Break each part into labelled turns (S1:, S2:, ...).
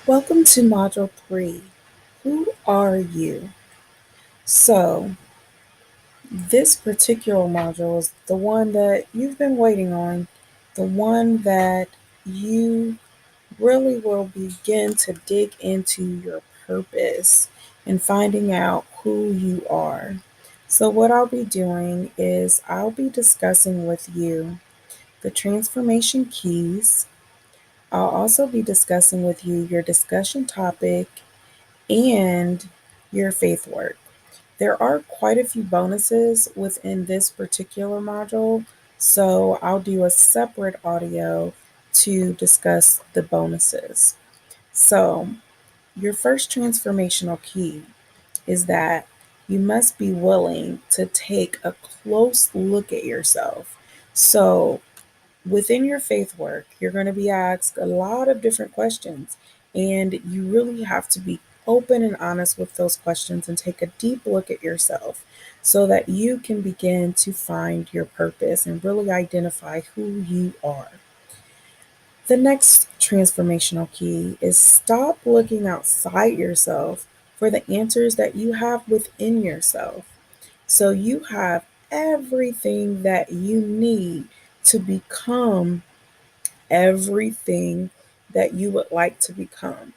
S1: Welcome to Module 3. Who are you? So, this particular module is the one that you've been waiting on, the one that you really will begin to dig into your purpose and finding out who you are. So, what I'll be doing is I'll be discussing with you the transformation keys. I'll also be discussing with you your discussion topic and your faith work. There are quite a few bonuses within this particular module, so I'll do a separate audio to discuss the bonuses. So, your first transformational key is that you must be willing to take a close look at yourself. So, within your faith work, you're going to be asked a lot of different questions, and you really have to be open and honest with those questions and take a deep look at yourself so that you can begin to find your purpose and really identify who you are. The next transformational key is stop looking outside yourself for the answers that you have within yourself. So you have everything that you need to become everything that you would like to become.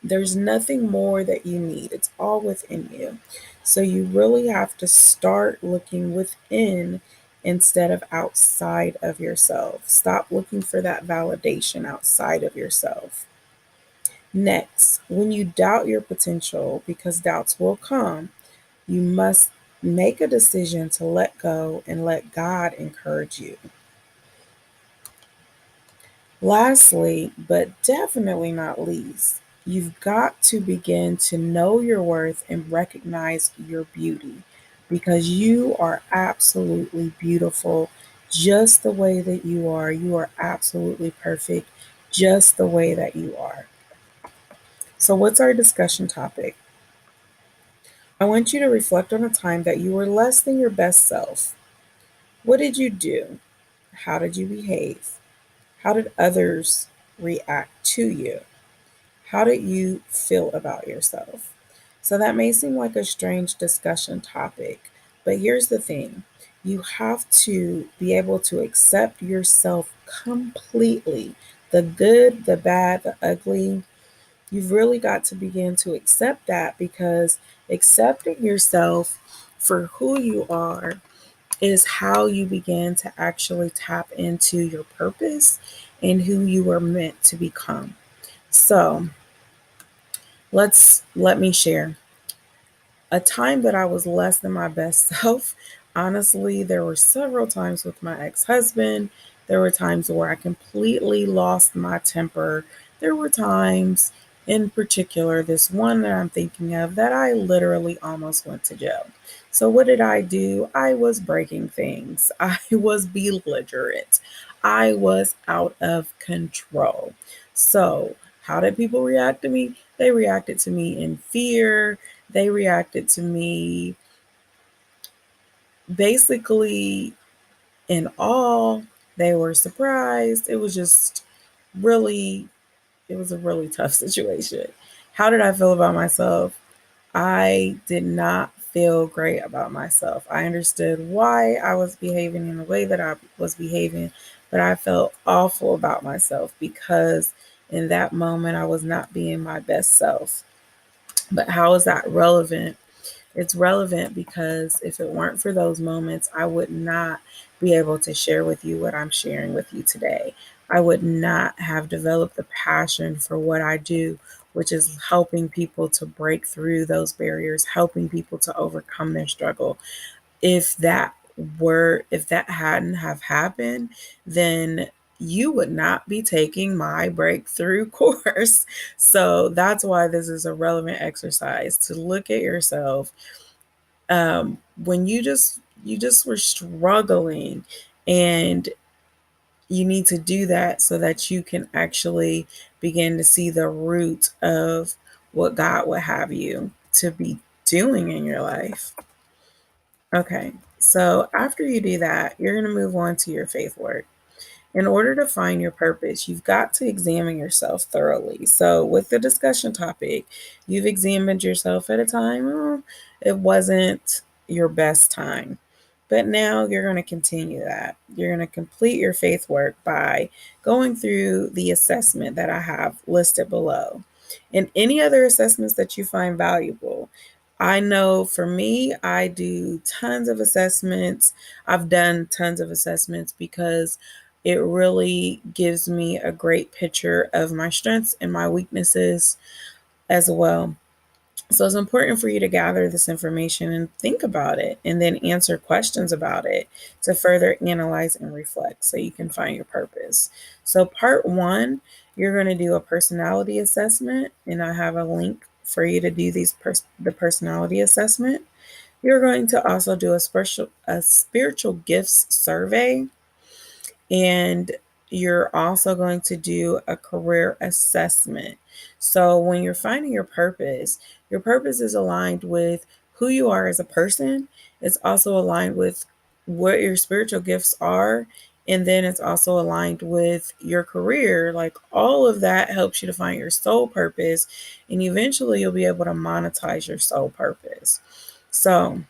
S1: There's nothing more that you need, it's all within you. So you really have to start looking within instead of outside of yourself. Stop looking for that validation outside of yourself. Next, when you doubt your potential, because doubts will come, you must make a decision to let go and let God encourage you. Lastly, but definitely not least, you've got to begin to know your worth and recognize your beauty because you are absolutely beautiful just the way that you are. You are absolutely perfect just the way that you are. So, what's our discussion topic? I want you to reflect on a time that you were less than your best self. What did you do? How did you behave? How did others react to you? How did you feel about yourself? So that may seem like a strange discussion topic, but here's the thing. You have to be able to accept yourself completely, the good, the bad, the ugly. You've really got to begin to accept that because accepting yourself for who you are is how you begin to actually tap into your purpose and who you are meant to become. So, let me share a time that I was less than my best self. Honestly, there were several times with my ex-husband. There were times where I completely lost my temper. There were times in particular, this one that I'm thinking of, that I literally almost went to jail. So what did I do? I was breaking things. I was belligerent. I was out of control. So, how did people react to me? They reacted to me in fear. They reacted to me basically in awe. They were surprised. It was just really, it was a really tough situation. How did I feel about myself? I did not feel great about myself. I understood why I was behaving in the way that I was behaving, but I felt awful about myself because in that moment I was not being my best self. But how is that relevant? It's relevant because if it weren't for those moments, I would not be able to share with you what I'm sharing with you today. I would not have developed the passion for what I do, which is helping people to break through those barriers, helping people to overcome their struggle. If that hadn't have happened, then you would not be taking my breakthrough course. So that's why this is a relevant exercise to look at yourself when you just were struggling, and you need to do that so that you can actually begin to see the root of what God would have you to be doing in your life. Okay, so after you do that, you're going to move on to your faith work. In order to find your purpose, you've got to examine yourself thoroughly. So, with the discussion topic, you've examined yourself at a time, it wasn't your best time. But now you're going to continue that. You're going to complete your faith work by going through the assessment that I have listed below and any other assessments that you find valuable. I know for me, I do tons of assessments. I've done tons of assessments because it really gives me a great picture of my strengths and my weaknesses as well. So it's important for you to gather this information and think about it and then answer questions about it to further analyze and reflect so you can find your purpose. So, part one, you're going to do a personality assessment, and I have a link for you to do the personality assessment. You're going to also do a spiritual gifts survey, and you're also going to do a career assessment. So, when you're finding your purpose is aligned with who you are as a person. It's also aligned with what your spiritual gifts are. And then it's also aligned with your career. Like all of that helps you to find your soul purpose. And eventually you'll be able to monetize your soul purpose. So,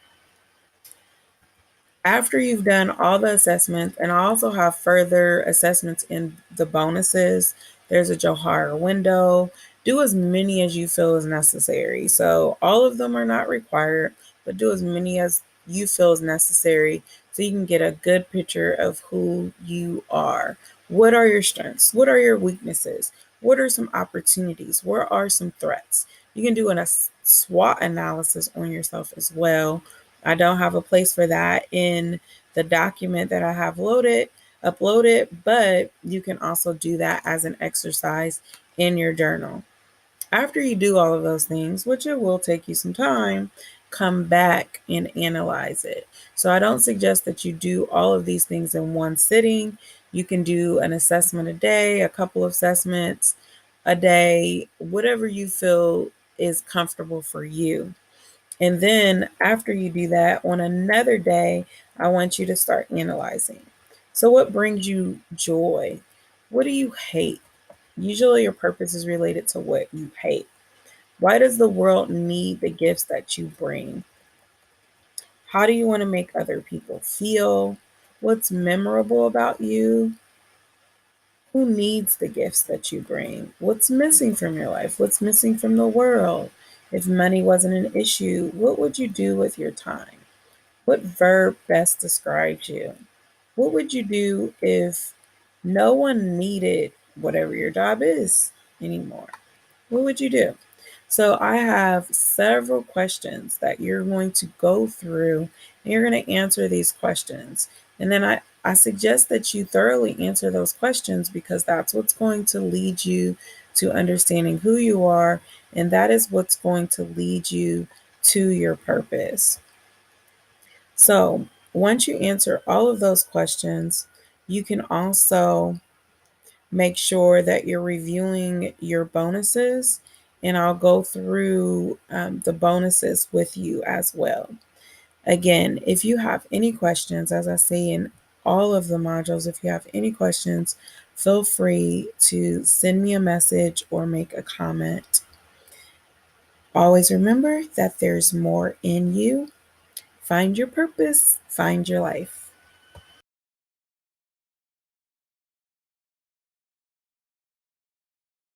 S1: after you've done all the assessments, and I also have further assessments in the bonuses, there's a Johara window. Do as many as you feel is necessary. So all of them are not required, but do as many as you feel is necessary so you can get a good picture of who you are. What are your strengths? What are your weaknesses? What are some opportunities? Where are some threats? You can do a SWOT analysis on yourself as well. I don't have a place for that in the document that I have uploaded, but you can also do that as an exercise in your journal. After you do all of those things, which it will take you some time, come back and analyze it. So I don't suggest that you do all of these things in one sitting. You can do an assessment a day, a couple of assessments a day, whatever you feel is comfortable for you. And then after you do that, on another day, I want you to start analyzing. So, what brings you joy? What do you hate? Usually, your purpose is related to what you hate. Why does the world need the gifts that you bring? How do you want to make other people feel? What's memorable about you? Who needs the gifts that you bring? What's missing from your life? What's missing from the world? If money wasn't an issue, what would you do with your time? What verb best describes you? What would you do if no one needed whatever your job is anymore? What would you do? So, I have several questions that you're going to go through and you're going to answer these questions. And then I suggest that you thoroughly answer those questions because that's what's going to lead you to understanding who you are. And that is what's going to lead you to your purpose. So, once you answer all of those questions, you can also make sure that you're reviewing your bonuses, and I'll go through the bonuses with you as well. Again, if you have any questions, as I say in all of the modules, if you have any questions, feel free to send me a message or make a comment. Always remember that there's more in you. Find your purpose, find your life.